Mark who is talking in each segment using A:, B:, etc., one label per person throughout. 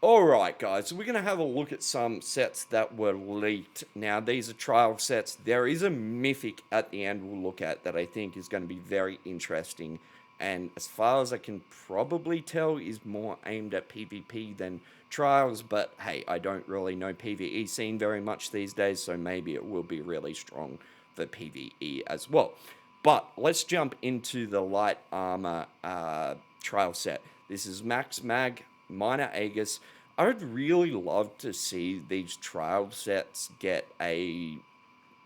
A: Alright guys, so we're going to have a look at some sets that were leaked. Now these are trial sets. There is a Mythic at the end we'll look at that I think is going to be very interesting. And as far as I can probably tell is more aimed at PvP than trials. But hey, I don't really know PvE scene very much these days, so maybe it will be really strong for PvE as well. But let's jump into the light armor trial set. This is Max Mag, Minor Aegis. I would really love to see these trial sets get a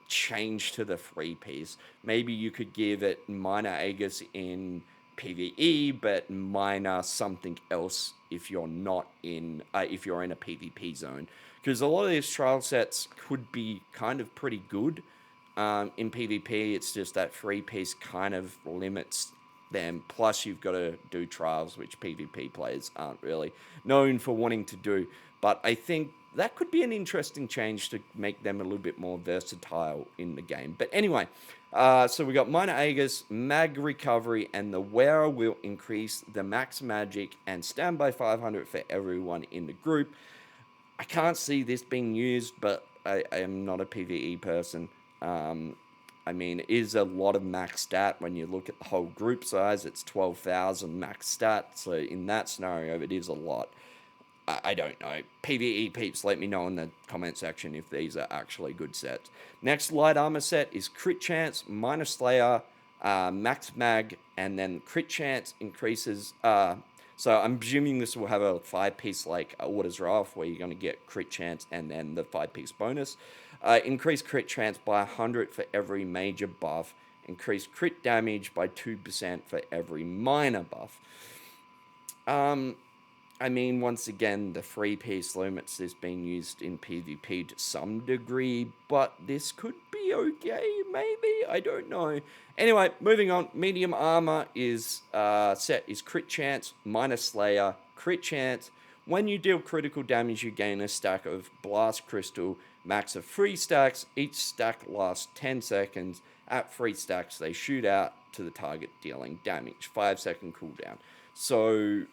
A: change to the free piece. Maybe you could give it Minor Aegis in PvE, but minor something else if you're not in if you're in a PvP zone. Because a lot of these trial sets could be kind of pretty good. In PvP, it's just that free piece kind of limits them. Plus, you've got to do trials, which PvP players aren't really known for wanting to do. But I think that could be an interesting change to make them a little bit more versatile in the game. But anyway, so we got Minor Aegis, Mag Recovery, and the Wearer will increase the max magic and standby 500 for everyone in the group. I can't see this being used, but I am not a PvE person. I mean, it is a lot of max stat when you look at the whole group size. It's 12,000 max stat, so in that scenario, it is a lot. I don't know. PvE peeps, let me know in the comment section if these are actually good sets. Next light armor set is Crit Chance, Minor Slayer, Max Mag, and then Crit Chance increases. So I'm presuming this will have a 5-piece like Orders Wrath where you're going to get Crit Chance and then the 5-piece bonus. Increase Crit Chance by 100 for every major buff. Increase crit damage by 2% for every minor buff. I mean, once again, the free piece limits this being used in PvP to some degree, but this could be okay, maybe? I don't know. Anyway, moving on. Medium armor is set is Crit Chance, Minor Slayer, Crit Chance. When you deal critical damage, you gain a stack of Blast Crystal, max of 3 stacks. Each stack lasts 10 seconds. At 3 stacks, they shoot out to the target, dealing damage. 5-second cooldown. So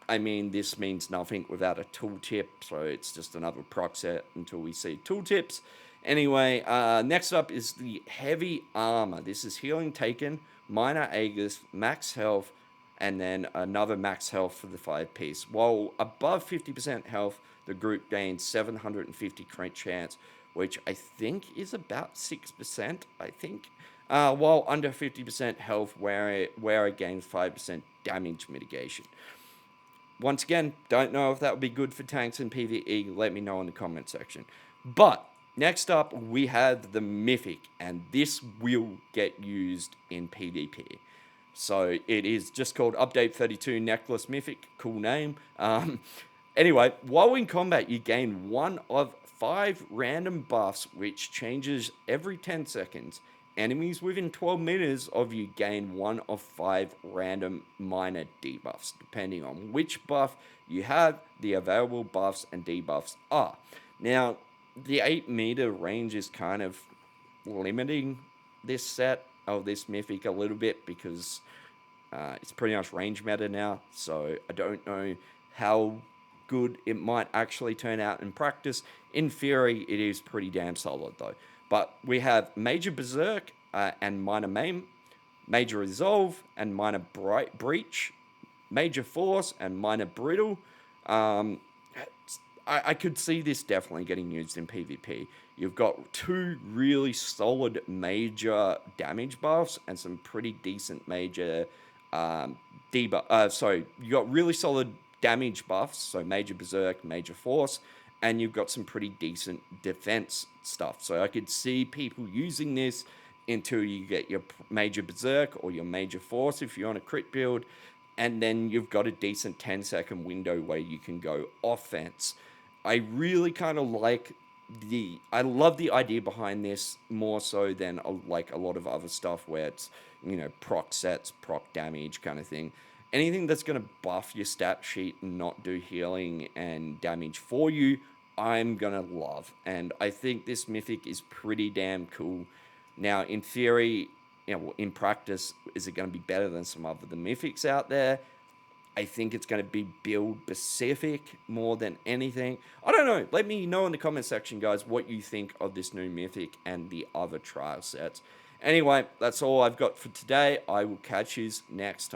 A: I mean, this means nothing without a tooltip, so it's just another proc set until we see tooltips. Anyway, next up is the heavy armor. This is healing taken, minor Aegis, max health, and then another max health for the 5-piece. While above 50% health, the group gains 750 crit chance, which I think is about 6%, I think. While under 50% health, where it gains 5% damage mitigation. Once again, don't know if that would be good for tanks in PvE. Let me know in the comment section. But next up, we have the Mythic, and this will get used in PvP. So it is just called Update 32 Necklace Mythic. Cool name. Anyway, while in combat, you gain one of 5 random buffs, which changes every 10 seconds. Enemies within 12 meters of you gain one of 5 random minor debuffs. Depending on which buff you have, the available buffs and debuffs are. Now, the 8-meter range is kind of limiting this set of this Mythic a little bit because it's pretty much range meta now. So I don't know how good it might actually turn out in practice. In theory, it is pretty damn solid though. But we have Major Berserk and Minor Maim, Major Resolve and Minor Breach, Major Force and Minor Brittle. I could see this definitely getting used in PvP. You've got 2 really solid major damage buffs and some pretty decent major debuff. You got really solid damage buffs, so Major Berserk, Major Force, and you've got some pretty decent defense stuff. So I could see people using this until you get your Major Berserk or your Major Force if you're on a crit build, and then you've got a decent 10-second window where you can go offense. I really kind of like I love the idea behind this more so than like a lot of other stuff where it's, proc sets, proc damage kind of thing. Anything that's going to buff your stat sheet and not do healing and damage for you, I'm going to love. And I think this Mythic is pretty damn cool. Now, in theory, in practice, is it going to be better than some other the Mythics out there? I think it's going to be build specific more than anything. I don't know. Let me know in the comment section, guys, what you think of this new Mythic and the other trial sets. Anyway, that's all I've got for today. I will catch you next time.